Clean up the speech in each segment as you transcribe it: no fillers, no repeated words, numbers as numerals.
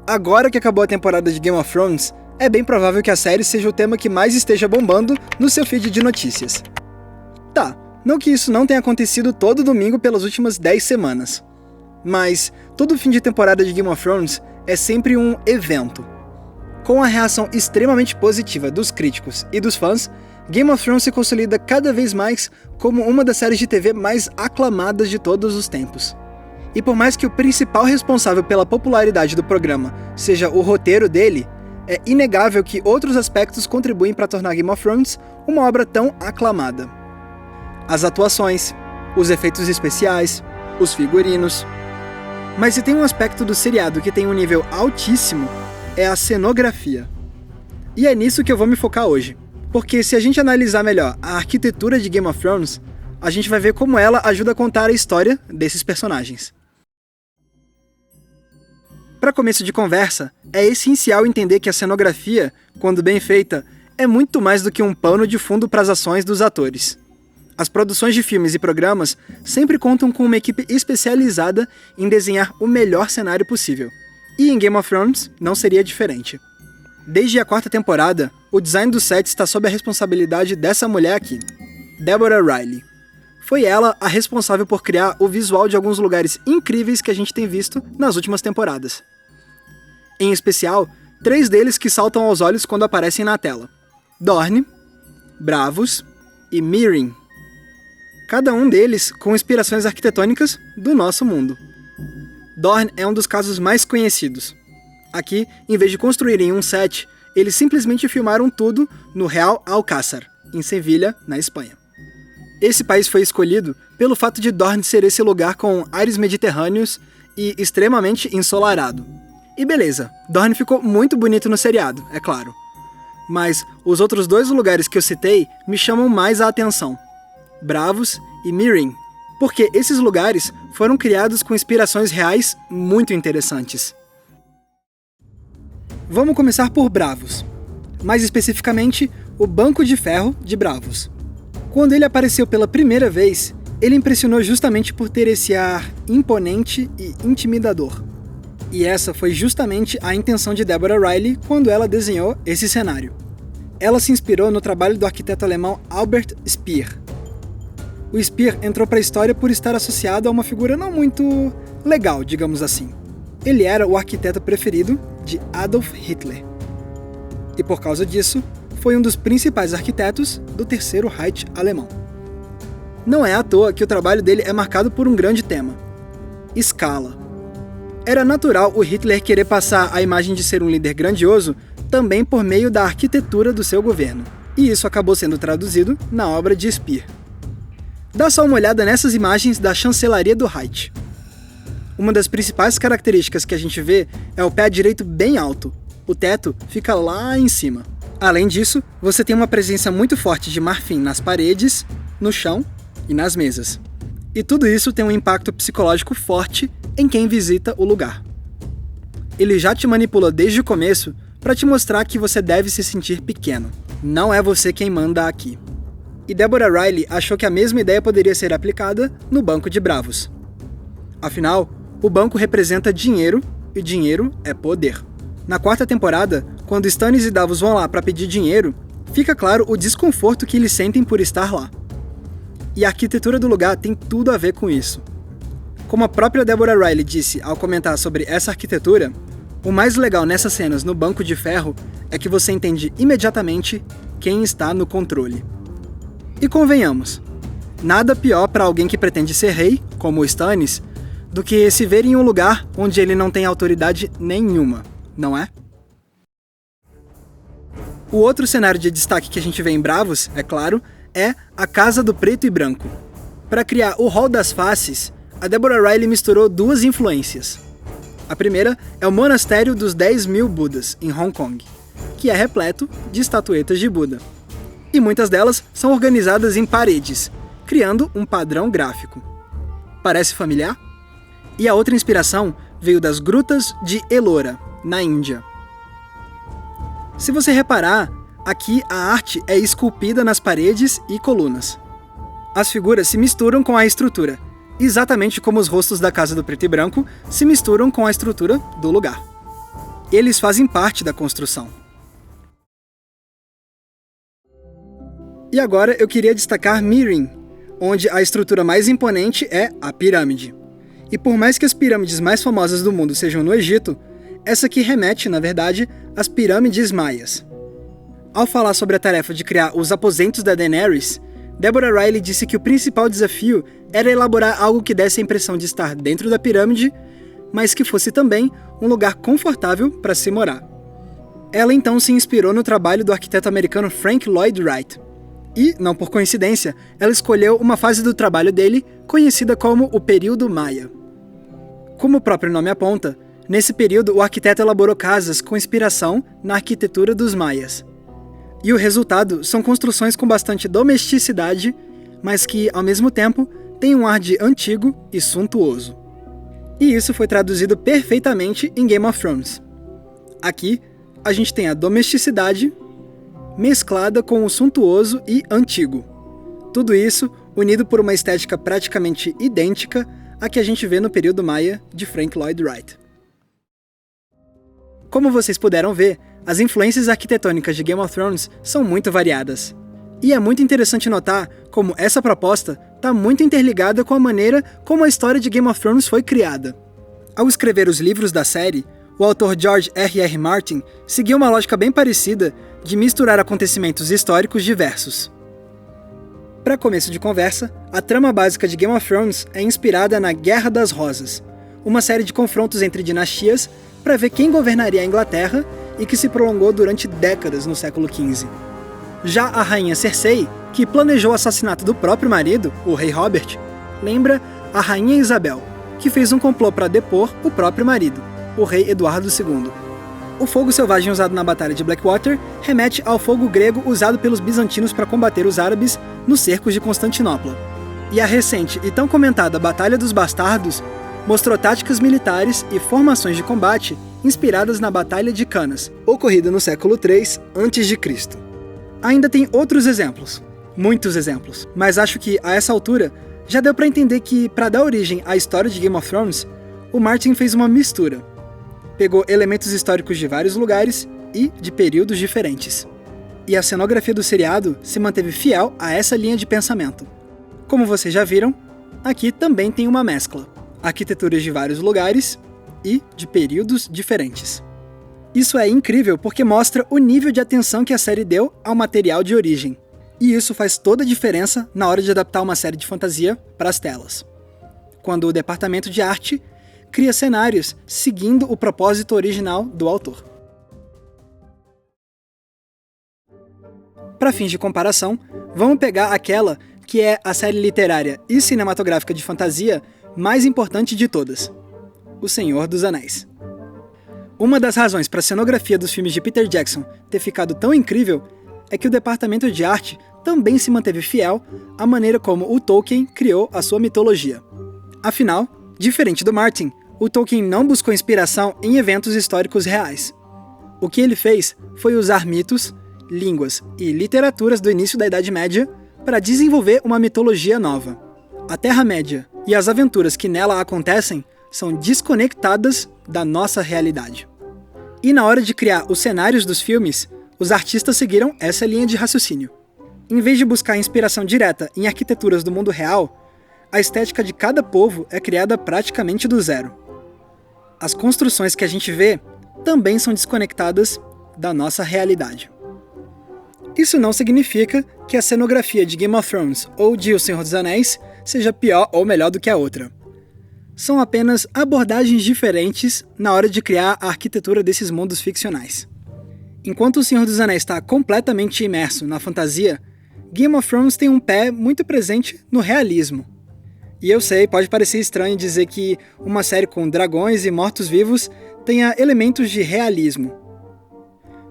agora que acabou a temporada de Game of Thrones, é bem provável que a série seja o tema que mais esteja bombando no seu feed de notícias. Tá, não que isso não tenha acontecido todo domingo pelas últimas 10 semanas. Mas todo fim de temporada de Game of Thrones é sempre um evento. Com a reação extremamente positiva dos críticos e dos fãs, Game of Thrones se consolida cada vez mais como uma das séries de TV mais aclamadas de todos os tempos. E por mais que o principal responsável pela popularidade do programa seja o roteiro dele, é inegável que outros aspectos contribuem para tornar Game of Thrones uma obra tão aclamada. As atuações, os efeitos especiais, os figurinos. Mas se tem um aspecto do seriado que tem um nível altíssimo, é a cenografia. E é nisso que eu vou me focar hoje. Porque se a gente analisar melhor a arquitetura de Game of Thrones, a gente vai ver como ela ajuda a contar a história desses personagens. Para começo de conversa, é essencial entender que a cenografia, quando bem feita, é muito mais do que um pano de fundo para as ações dos atores. As produções de filmes e programas sempre contam com uma equipe especializada em desenhar o melhor cenário possível. E em Game of Thrones não seria diferente. Desde a 4ª temporada, o design do set está sob a responsabilidade dessa mulher aqui, Deborah Riley. Foi ela a responsável por criar o visual de alguns lugares incríveis que a gente tem visto nas últimas temporadas. Em especial, 3 deles que saltam aos olhos quando aparecem na tela: Dorne, Braavos e Meereen. Cada um deles com inspirações arquitetônicas do nosso mundo. Dorne é um dos casos mais conhecidos. Aqui, em vez de construírem um set, eles simplesmente filmaram tudo no Real Alcázar, em Sevilha, na Espanha. Esse país foi escolhido pelo fato de Dorne ser esse lugar com ares mediterrâneos e extremamente ensolarado. E beleza, Dorne ficou muito bonito no seriado, é claro. Mas os outros 2 lugares que eu citei me chamam mais a atenção: Braavos e Meereen, porque esses lugares foram criados com inspirações reais muito interessantes. Vamos começar por Braavos, mais especificamente o Banco de Ferro de Braavos. Quando ele apareceu pela primeira vez, ele impressionou justamente por ter esse ar imponente e intimidador. E essa foi justamente a intenção de Deborah Riley quando ela desenhou esse cenário. Ela se inspirou no trabalho do arquiteto alemão Albert Speer. O Speer entrou para a história por estar associado a uma figura não muito legal, digamos assim. Ele era o arquiteto preferido de Adolf Hitler. E por causa disso, foi um dos principais arquitetos do Terceiro Reich alemão. Não é à toa que o trabalho dele é marcado por um grande tema: escala. Era natural o Hitler querer passar a imagem de ser um líder grandioso também por meio da arquitetura do seu governo, e isso acabou sendo traduzido na obra de Speer. Dá só uma olhada nessas imagens da chancelaria do Reich. Uma das principais características que a gente vê é o pé direito bem alto. O teto fica lá em cima. Além disso, você tem uma presença muito forte de marfim nas paredes, no chão e nas mesas. E tudo isso tem um impacto psicológico forte em quem visita o lugar. Ele já te manipula desde o começo para te mostrar que você deve se sentir pequeno. Não é você quem manda aqui. E Deborah Riley achou que a mesma ideia poderia ser aplicada no Banco de Braavos. Afinal, o banco representa dinheiro e dinheiro é poder. Na 4ª temporada, quando Stannis e Davos vão lá para pedir dinheiro, fica claro o desconforto que eles sentem por estar lá. E a arquitetura do lugar tem tudo a ver com isso. Como a própria Deborah Riley disse ao comentar sobre essa arquitetura, o mais legal nessas cenas no Banco de Ferro é que você entende imediatamente quem está no controle. E convenhamos, nada pior para alguém que pretende ser rei, como o Stannis, do que se ver em um lugar onde ele não tem autoridade nenhuma, não é? O outro cenário de destaque que a gente vê em Braavos, é claro, é a Casa do Preto e Branco. Para criar o Hall das Faces, a Deborah Riley misturou 2 influências. A primeira é o Monastério dos 10.000 Budas, em Hong Kong, que é repleto de estatuetas de Buda. E muitas delas são organizadas em paredes, criando um padrão gráfico. Parece familiar? E a outra inspiração veio das Grutas de Ellora, na Índia. Se você reparar, aqui a arte é esculpida nas paredes e colunas. As figuras se misturam com a estrutura, exatamente como os rostos da Casa do Preto e Branco se misturam com a estrutura do lugar. Eles fazem parte da construção. E agora eu queria destacar Meereen, onde a estrutura mais imponente é a pirâmide. E por mais que as pirâmides mais famosas do mundo sejam no Egito, essa aqui remete, na verdade, às pirâmides maias. Ao falar sobre a tarefa de criar os aposentos da Daenerys, Deborah Riley disse que o principal desafio era elaborar algo que desse a impressão de estar dentro da pirâmide, mas que fosse também um lugar confortável para se morar. Ela então se inspirou no trabalho do arquiteto americano Frank Lloyd Wright. E, não por coincidência, ela escolheu uma fase do trabalho dele conhecida como o período Maia. Como o próprio nome aponta, nesse período o arquiteto elaborou casas com inspiração na arquitetura dos maias. E o resultado são construções com bastante domesticidade, mas que, ao mesmo tempo, têm um ar de antigo e suntuoso. E isso foi traduzido perfeitamente em Game of Thrones. Aqui, a gente tem a domesticidade mesclada com o suntuoso e antigo. Tudo isso unido por uma estética praticamente idêntica à que a gente vê no período Maia de Frank Lloyd Wright. Como vocês puderam ver, as influências arquitetônicas de Game of Thrones são muito variadas. E é muito interessante notar como essa proposta está muito interligada com a maneira como a história de Game of Thrones foi criada. Ao escrever os livros da série, o autor George R.R. Martin seguiu uma lógica bem parecida de misturar acontecimentos históricos diversos. Para começo de conversa, a trama básica de Game of Thrones é inspirada na Guerra das Rosas, uma série de confrontos entre dinastias para ver quem governaria a Inglaterra e que se prolongou durante décadas no século XV. Já a rainha Cersei, que planejou o assassinato do próprio marido, o rei Robert, lembra a rainha Isabel, que fez um complô para depor o próprio marido, o rei Eduardo II. O fogo selvagem usado na Batalha de Blackwater remete ao fogo grego usado pelos bizantinos para combater os árabes nos cercos de Constantinopla. E a recente e tão comentada Batalha dos Bastardos mostrou táticas militares e formações de combate inspiradas na Batalha de Canas, ocorrida no século III a.C. Ainda tem outros exemplos, muitos exemplos, mas acho que, a essa altura, já deu para entender que, para dar origem à história de Game of Thrones, o Martin fez uma mistura. Pegou elementos históricos de vários lugares e de períodos diferentes. E a cenografia do seriado se manteve fiel a essa linha de pensamento. Como vocês já viram, aqui também tem uma mescla. Arquiteturas de vários lugares e de períodos diferentes. Isso é incrível porque mostra o nível de atenção que a série deu ao material de origem. E isso faz toda a diferença na hora de adaptar uma série de fantasia para as telas. Quando o departamento de arte cria cenários seguindo o propósito original do autor. Para fins de comparação, vamos pegar aquela que é a série literária e cinematográfica de fantasia mais importante de todas, O Senhor dos Anéis. Uma das razões para a cenografia dos filmes de Peter Jackson ter ficado tão incrível é que o departamento de arte também se manteve fiel à maneira como o Tolkien criou a sua mitologia. Afinal, diferente do Martin, o Tolkien não buscou inspiração em eventos históricos reais. O que ele fez foi usar mitos, línguas e literaturas do início da Idade Média para desenvolver uma mitologia nova. A Terra-média e as aventuras que nela acontecem são desconectadas da nossa realidade. E na hora de criar os cenários dos filmes, os artistas seguiram essa linha de raciocínio. Em vez de buscar inspiração direta em arquiteturas do mundo real, a estética de cada povo é criada praticamente do zero. As construções que a gente vê também são desconectadas da nossa realidade. Isso não significa que a cenografia de Game of Thrones ou de O Senhor dos Anéis seja pior ou melhor do que a outra. São apenas abordagens diferentes na hora de criar a arquitetura desses mundos ficcionais. Enquanto O Senhor dos Anéis está completamente imerso na fantasia, Game of Thrones tem um pé muito presente no realismo. E eu sei, pode parecer estranho dizer que uma série com dragões e mortos-vivos tenha elementos de realismo.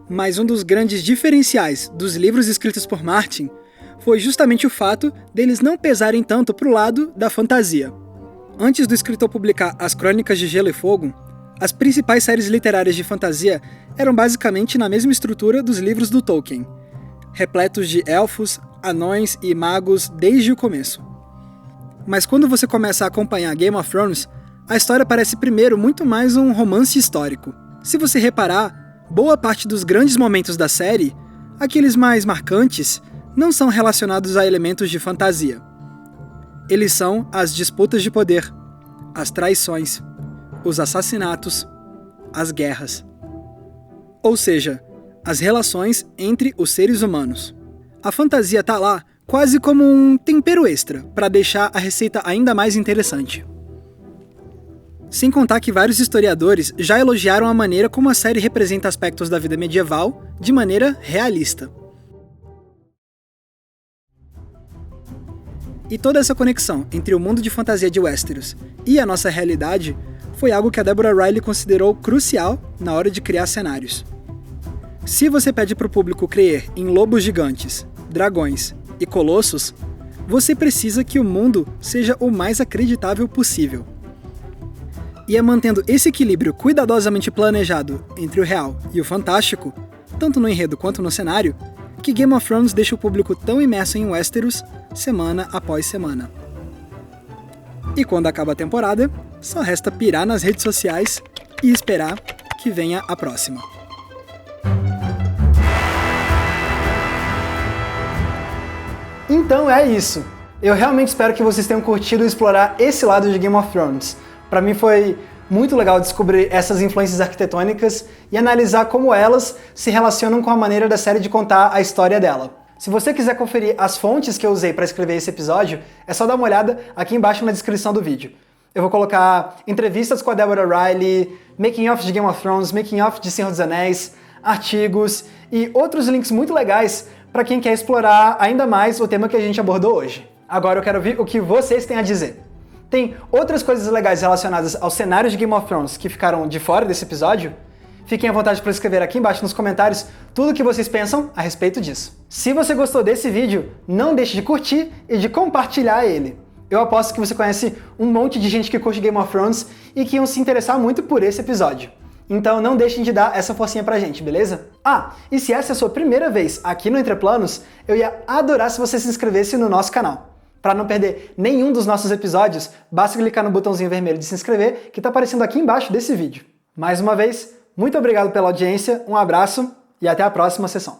Mas um dos grandes diferenciais dos livros escritos por Martin foi justamente o fato deles não pesarem tanto para o lado da fantasia. Antes do escritor publicar As Crônicas de Gelo e Fogo, as principais séries literárias de fantasia eram basicamente na mesma estrutura dos livros do Tolkien, repletos de elfos, anões e magos desde o começo. Mas quando você começa a acompanhar Game of Thrones, a história parece primeiro muito mais um romance histórico, Se você reparar, boa parte dos grandes momentos da série, aqueles mais marcantes, não são relacionados a elementos de fantasia. Eles são as disputas de poder, as traições, os assassinatos, as guerras. Ou seja, as relações entre os seres humanos. A fantasia tá lá quase como um tempero extra, para deixar a receita ainda mais interessante. Sem contar que vários historiadores já elogiaram a maneira como a série representa aspectos da vida medieval de maneira realista. E toda essa conexão entre o mundo de fantasia de Westeros e a nossa realidade foi algo que a Deborah Riley considerou crucial na hora de criar cenários. Se você pede para o público crer em lobos gigantes, dragões e colossos, você precisa que o mundo seja o mais acreditável possível. E é mantendo esse equilíbrio cuidadosamente planejado entre o real e o fantástico, tanto no enredo quanto no cenário, que Game of Thrones deixa o público tão imerso em Westeros semana após semana. E quando acaba a temporada, só resta pirar nas redes sociais e esperar que venha a próxima. Então é isso. Eu realmente espero que vocês tenham curtido explorar esse lado de Game of Thrones. Para mim foi muito legal descobrir essas influências arquitetônicas e analisar como elas se relacionam com a maneira da série de contar a história dela. Se você quiser conferir as fontes que eu usei para escrever esse episódio, é só dar uma olhada aqui embaixo na descrição do vídeo. Eu vou colocar entrevistas com a Deborah Riley, making-of de Game of Thrones, making-of de Senhor dos Anéis, artigos e outros links muito legais para quem quer explorar ainda mais o tema que a gente abordou hoje. Agora eu quero ouvir o que vocês têm a dizer. Tem outras coisas legais relacionadas aos cenários de Game of Thrones que ficaram de fora desse episódio? Fiquem à vontade para escrever aqui embaixo nos comentários tudo o que vocês pensam a respeito disso. Se você gostou desse vídeo, não deixe de curtir e de compartilhar ele. Eu aposto que você conhece um monte de gente que curte Game of Thrones e que iam se interessar muito por esse episódio. Então não deixem de dar essa forcinha pra gente, beleza? Ah, e se essa é a sua primeira vez aqui no Entre Planos, eu ia adorar se você se inscrevesse no nosso canal. Para não perder nenhum dos nossos episódios, basta clicar no botãozinho vermelho de se inscrever que está aparecendo aqui embaixo desse vídeo. Mais uma vez, muito obrigado pela audiência, um abraço e até a próxima sessão.